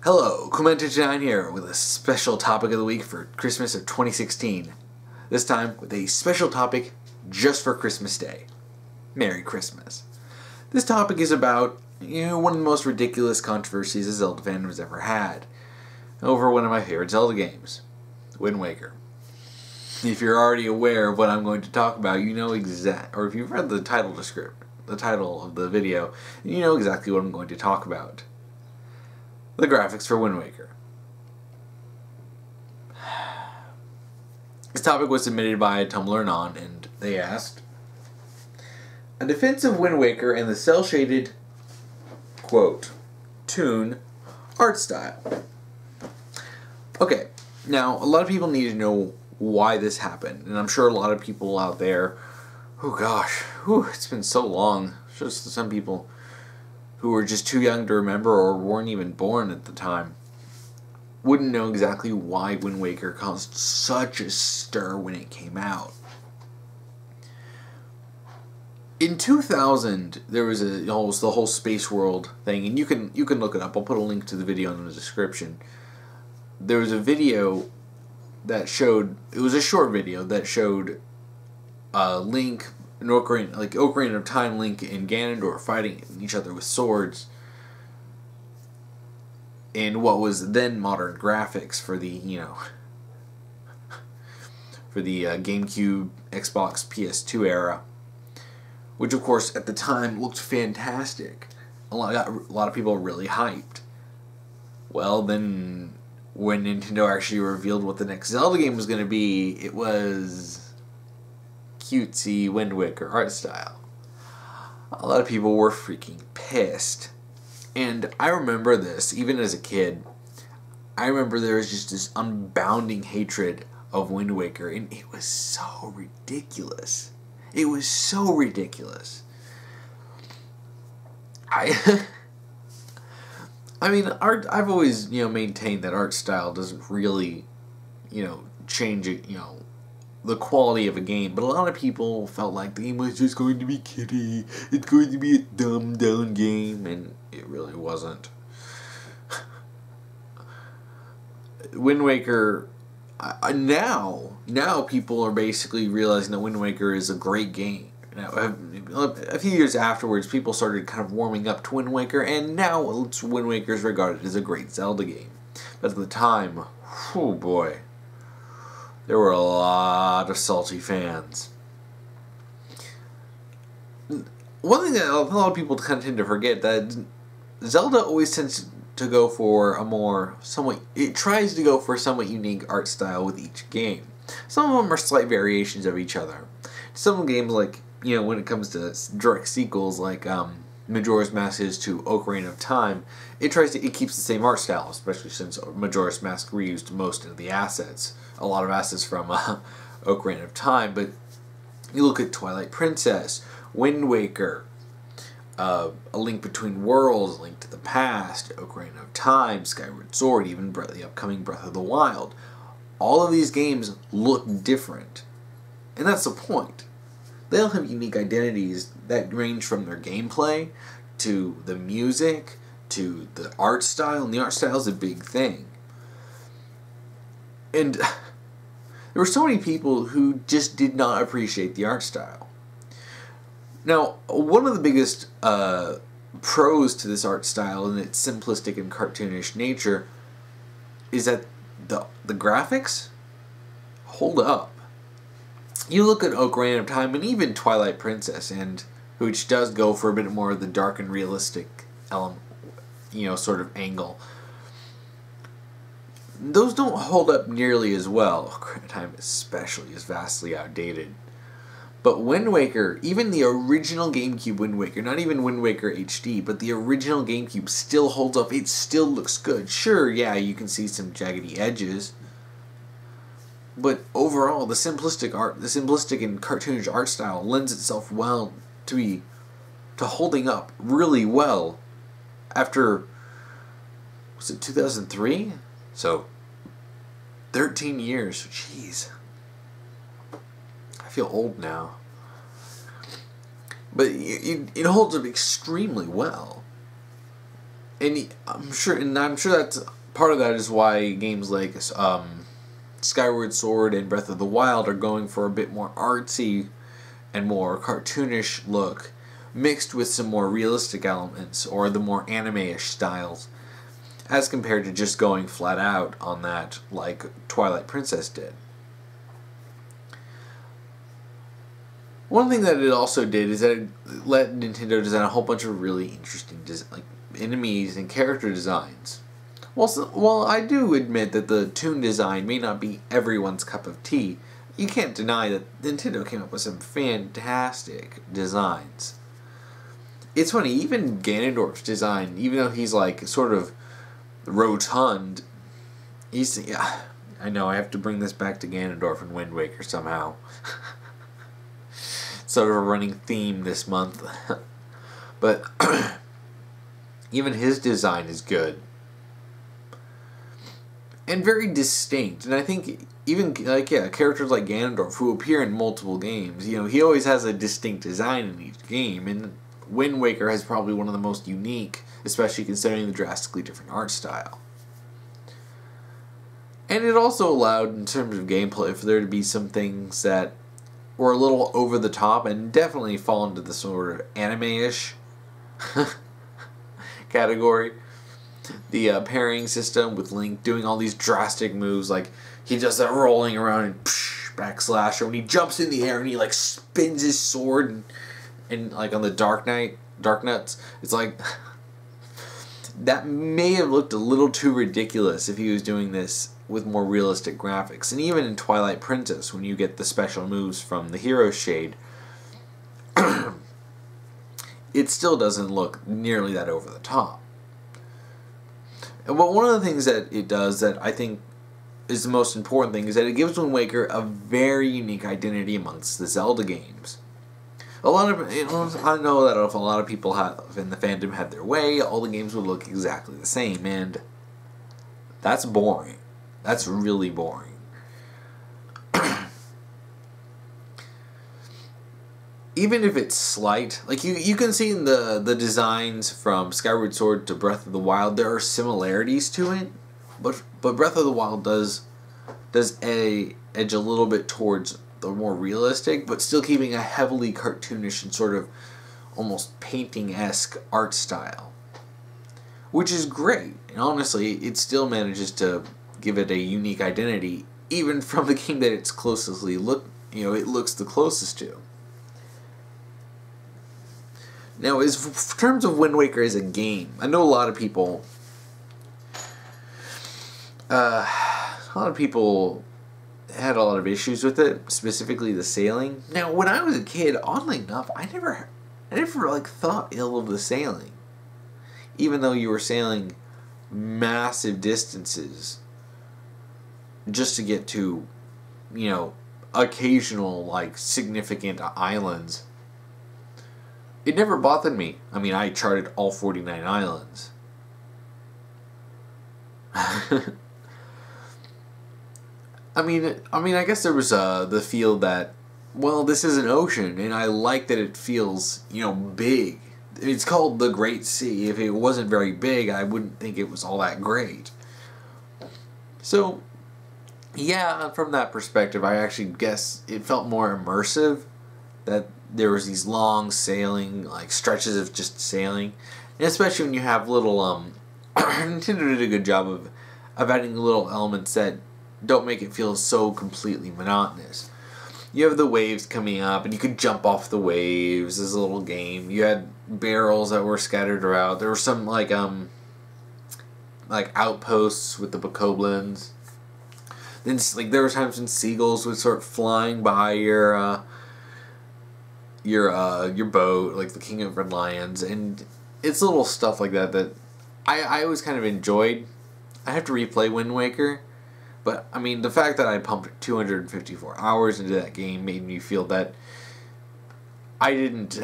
Hello, Commentage9 here with a special topic of the week for Christmas of 2016. This time with a special topic just for Christmas Day. Merry Christmas. This topic is about, one of the most ridiculous controversies a Zelda fandom has ever had over one of my favorite Zelda games, Wind Waker. If you're already aware of what I'm going to talk about, you know or if you've read the title of the video, you know exactly what I'm going to talk about. The graphics for Wind Waker. This topic was submitted by Tumblr anon, and they asked, a defense of Wind Waker and the cel-shaded, quote, Toon art style. Okay, now a lot of people need to know why this happened, and I'm sure a lot of people out there, it's been so long, just some people who were just too young to remember or weren't even born at the time, wouldn't know exactly why Wind Waker caused such a stir when it came out. In 2000, there was the whole space world thing, and you can look it up. I'll put a link to the video in the description. There was a video that showed, it was a short video that showed Link, Ocarina of Time, Link and Ganondorf fighting each other with swords in what was then modern graphics for the, GameCube, Xbox, PS2 era, which of course at the time looked fantastic. A lot of people were really hyped. Well, then when Nintendo actually revealed what the next Zelda game was going to be, it was cutesy Wind Waker art style. A lot of people were freaking pissed. And I remember this, even as a kid. I remember there was just this unbounding hatred of Wind Waker, and it was so ridiculous. It was so ridiculous. I mean, I've always, maintained that art style doesn't really, change it, the quality of a game, but a lot of people felt like the game was just going to be kiddie, it's going to be a dumbed down game, and it really wasn't. Wind Waker, now people are basically realizing that Wind Waker is a great game. Now, a few years afterwards, people started kind of warming up to Wind Waker, and now Wind Waker is regarded as a great Zelda game. But at the time, oh boy, there were a lot of salty fans. One thing that a lot of people kind of tend to forget, that Zelda always tends to go for it tries to go for a somewhat unique art style with each game. Some of them are slight variations of each other. Some games, like, when it comes to direct sequels, like Majora's Mask is to Ocarina of Time, it keeps the same art style, especially since Majora's Mask reused most of the assets. A lot of assets from Ocarina of Time, but you look at Twilight Princess, Wind Waker, A Link Between Worlds, A Link to the Past, Ocarina of Time, Skyward Sword, even the upcoming Breath of the Wild. All of these games look different, and that's the point. They all have unique identities that range from their gameplay to the music to the art style, and the art style is a big thing. And there were so many people who just did not appreciate the art style. Now, one of the biggest pros to this art style and its simplistic and cartoonish nature is that the graphics hold up. You look at Ocarina of Time and even Twilight Princess, which does go for a bit more of the dark and realistic element, sort of angle. Those don't hold up nearly as well. Ocarina of Time especially is vastly outdated. But Wind Waker, even the original GameCube Wind Waker, not even Wind Waker HD, but the original GameCube still holds up. It still looks good. Sure, yeah, you can see some jaggedy edges. But overall, the simplistic and cartoonish art style lends itself well to holding up really well after, was it 2003? So, 13 years. Jeez. I feel old now. But it holds up extremely well. And I'm sure that's part of that is why games like Skyward Sword and Breath of the Wild are going for a bit more artsy and more cartoonish look, mixed with some more realistic elements or the more anime-ish styles, as compared to just going flat out on that like Twilight Princess did. One thing that it also did is that it let Nintendo design a whole bunch of really interesting enemies and character designs. Well, I do admit that the Toon design may not be everyone's cup of tea. You can't deny that Nintendo came up with some fantastic designs. It's funny, even Ganondorf's design, even though he's like sort of rotund, I know I have to bring this back to Ganondorf and Wind Waker somehow. Sort of a running theme this month. But even his design is good. And very distinct. And I think even, characters like Ganondorf, who appear in multiple games, he always has a distinct design in each game. And Wind Waker has probably one of the most unique, especially considering the drastically different art style. And it also allowed, in terms of gameplay, for there to be some things that were a little over the top and definitely fall into the sort of anime-ish category. The parrying system with Link doing all these drastic moves, like he does that rolling around and backslash, or when he jumps in the air and he like spins his sword and like on the Dark Nuts, it's like that may have looked a little too ridiculous if he was doing this with more realistic graphics. And even in Twilight Princess, when you get the special moves from the hero shade, it still doesn't look nearly that over the top. But one of the things that it does that I think is the most important thing is that it gives Wind Waker a very unique identity amongst the Zelda games. I know that if a lot of people in the fandom had their way, all the games would look exactly the same, and that's boring. That's really boring. Even if it's slight, like you can see in the designs from Skyward Sword to Breath of the Wild, there are similarities to it, but Breath of the Wild does edge a little bit towards the more realistic, but still keeping a heavily cartoonish and sort of almost painting-esque art style, which is great. And honestly, it still manages to give it a unique identity, even from the game that it's it looks the closest to. Now, in terms of Wind Waker as a game, I know a lot of people had a lot of issues with it, specifically the sailing. Now, when I was a kid, oddly enough, I never like thought ill of the sailing, even though you were sailing massive distances just to get to, occasional like significant islands. It never bothered me. I mean, I charted all 49 islands. I guess there was the feel that, well, this is an ocean, and I like that it feels, big. It's called the Great Sea. If it wasn't very big, I wouldn't think it was all that great. So, yeah, from that perspective, I actually guess it felt more immersive, that there was these long sailing, like stretches of just sailing, and especially when you have little Nintendo did a good job of adding little elements that don't make it feel so completely monotonous. You have the waves coming up, and you could jump off the waves as a little game. You had barrels that were scattered around. There were some like outposts with the bokoblins. Then there were times when seagulls would start flying by your boat, like the King of Red Lions, and it's little stuff like that I always kind of enjoyed. I have to replay Wind Waker, but I mean the fact that I pumped 254 hours into that game made me feel that I didn't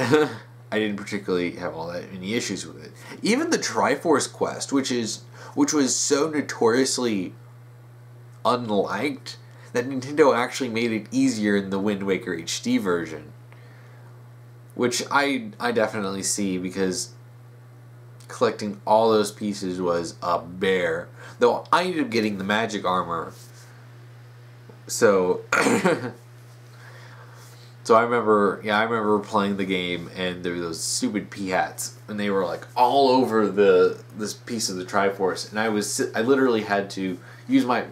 particularly have all that many issues with it. Even the Triforce quest, which was so notoriously unliked, that Nintendo actually made it easier in the Wind Waker HD version. Which I definitely see, because collecting all those pieces was a bear. Though I ended up getting the magic armor. So so I remember playing the game, and there were those stupid P-hats, and they were like all over this piece of the Triforce, and I literally had to use my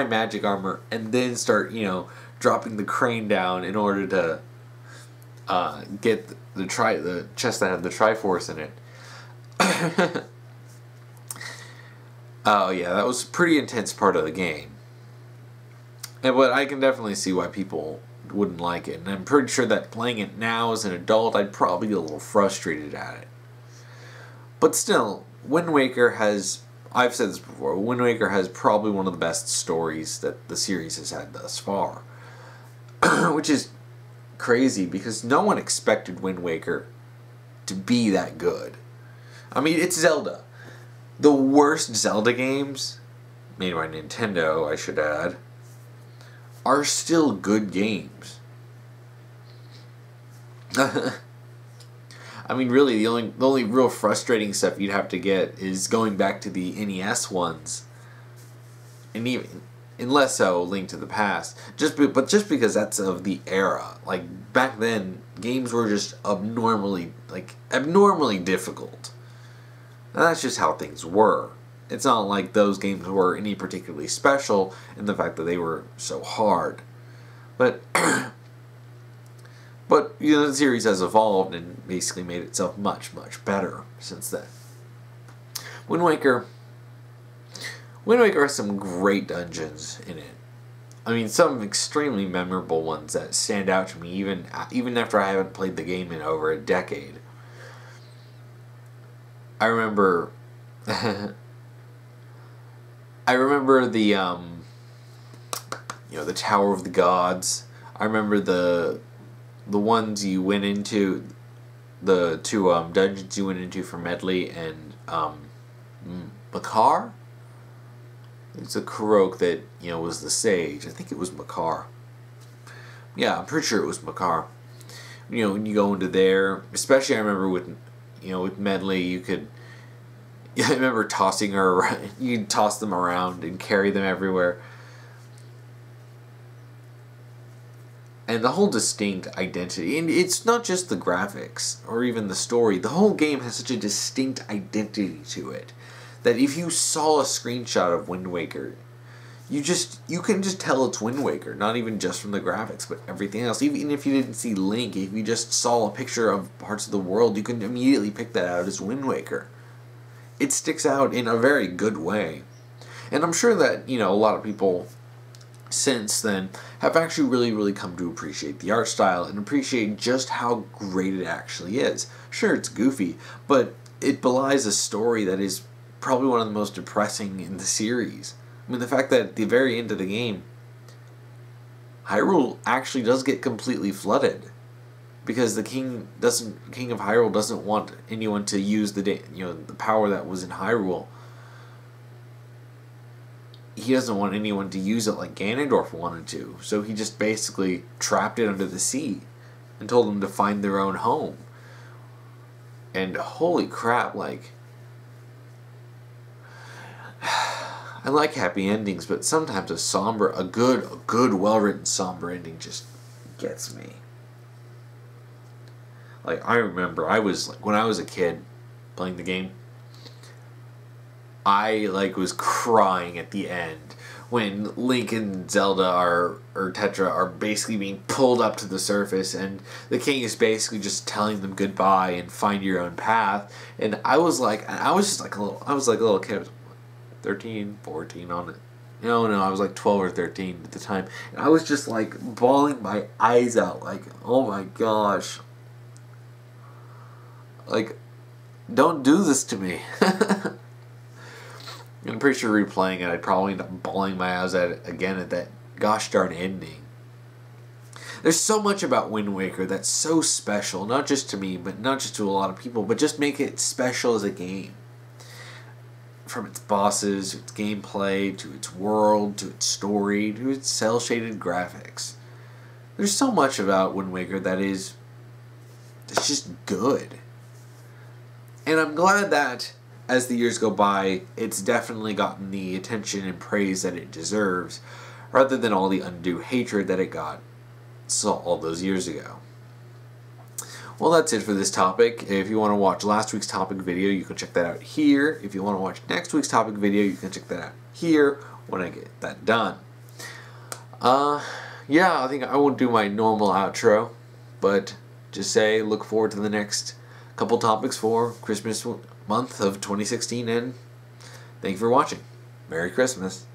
magic armor, and then start, dropping the crane down in order to get the chest that had the Triforce in it. Oh yeah, that was a pretty intense part of the game. But I can definitely see why people wouldn't like it. And I'm pretty sure that playing it now as an adult, I'd probably get a little frustrated at it. But still, Wind Waker has, I've said this before, Wind Waker has probably one of the best stories that the series has had thus far. Which is crazy, because no one expected Wind Waker to be that good. I mean, it's Zelda. The worst Zelda games, made by Nintendo, I should add, are still good games. I mean, really, the only real frustrating stuff you'd have to get is going back to the NES ones, and even less so Link to the Past. But just because that's of the era. Like back then, games were just abnormally difficult. And that's just how things were. It's not like those games were any particularly special in the fact that they were so hard. But the series has evolved and basically made itself much, much better since then. Wind Waker has some great dungeons in it. I mean, some extremely memorable ones that stand out to me even after I haven't played the game in over a decade. I remember the the Tower of the Gods. I remember the ones you went into, the two dungeons you went into for Medley and Makar. It's a Kurok that was the sage. I think it was Makar. Yeah, I'm pretty sure it was Makar. When you go into there, especially I remember with Medley, you could. I remember tossing her around. You'd toss them around and carry them everywhere. And the whole distinct identity. And it's not just the graphics or even the story. The whole game has such a distinct identity to it that if you saw a screenshot of Wind Waker, you can just tell it's Wind Waker. Not even just from the graphics, but everything else. Even if you didn't see Link, if you just saw a picture of parts of the world, you can immediately pick that out as Wind Waker. It sticks out in a very good way. And I'm sure that, a lot of people since then have actually really, really come to appreciate the art style and appreciate just how great it actually is. Sure, it's goofy, but it belies a story that is probably one of the most depressing in the series. I mean, the fact that at the very end of the game, Hyrule actually does get completely flooded. Because the king of Hyrule doesn't want anyone to use the power that was in Hyrule. He doesn't want anyone to use it like Ganondorf wanted to. So he just basically trapped it under the sea and told them to find their own home. And holy crap, I like happy endings, but sometimes a good well-written somber ending just gets me. I remember, when I was a kid playing the game, I, was crying at the end when Link and Zelda or Tetra are basically being pulled up to the surface, and the king is basically just telling them goodbye and find your own path. And I was like a little kid, I was 13, 14 on it. No, I was 12 or 13 at the time. And I was just bawling my eyes out, oh my gosh. Don't do this to me. I'm pretty sure replaying it, I'd probably end up bawling my eyes out again at that gosh darn ending. There's so much about Wind Waker that's so special, not just to me, but not just to a lot of people, but just make it special as a game. From its bosses, to its gameplay, to its world, to its story, to its cel-shaded graphics. There's so much about Wind Waker that is just good. And I'm glad that as the years go by, it's definitely gotten the attention and praise that it deserves, rather than all the undue hatred that it got all those years ago. Well, that's it for this topic. If you want to watch last week's topic video, you can check that out here. If you want to watch next week's topic video, you can check that out here when I get that done. Yeah, I think I won't do my normal outro, but just say look forward to the next couple topics for Christmas month of 2016, and thank you for watching. Merry Christmas.